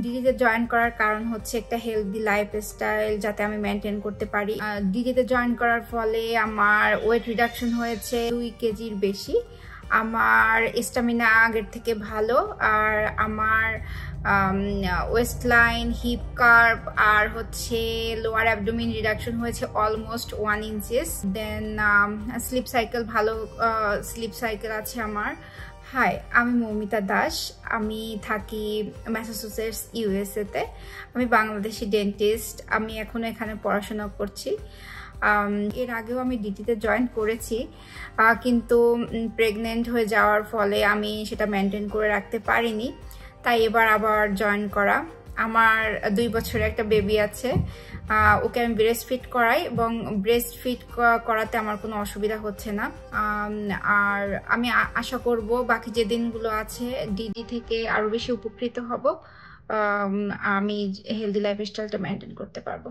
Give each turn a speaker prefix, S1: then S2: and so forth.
S1: ডিডিতে join করার কারণ হচ্ছে একটা হেলদি লাইফস্টাইল যাতে আমি মেনটেন করতে পারি। ডিডিতে জয়েন করার ফলে আমার ওয়েট রিডাকশন হয়েছে 2 কেজির বেশি। আমার স্টামিনা আগের থেকে ভালো, আর আমার ওয়েস্ট লাইন, হিপ কার্ভ আর হচ্ছে লোয়ার অ্যাবডোমিন রিডাকশন হয়েছে অলমোস্ট 1 ইঞ্চেস। দেন স্লিপ সাইকেল ভালো স্লিপ সাইকেল আছে আমার। হাই, আমি মৌমিতা দাস। আমি থাকি ম্যাসাচুসেটস ইউএসএতে। আমি বাংলাদেশি ডেন্টিস্ট। আমি এখনো এখানে পড়াশোনা করছি। এর আগেও আমি ডিটিতে জয়েন করেছি, কিন্তু প্রেগনেন্ট হয়ে যাওয়ার ফলে আমি সেটা মেনটেন করে রাখতে পারিনি, তাই এবার আবার জয়েন করা। আমার 2 বছরের একটা বেবি আছে, ওকে আমি ব্রেস্ট ফিড করাই এবং ব্রেস্ট ফিড করাতে আমার কোনো অসুবিধা হচ্ছে না। আর আমি আশা করব বাকি যে দিনগুলো আছে ডিডি থেকে আরও বেশি উপকৃত হব, আমি হেলদি লাইফস্টাইলটা মেনটেন করতে পারবো।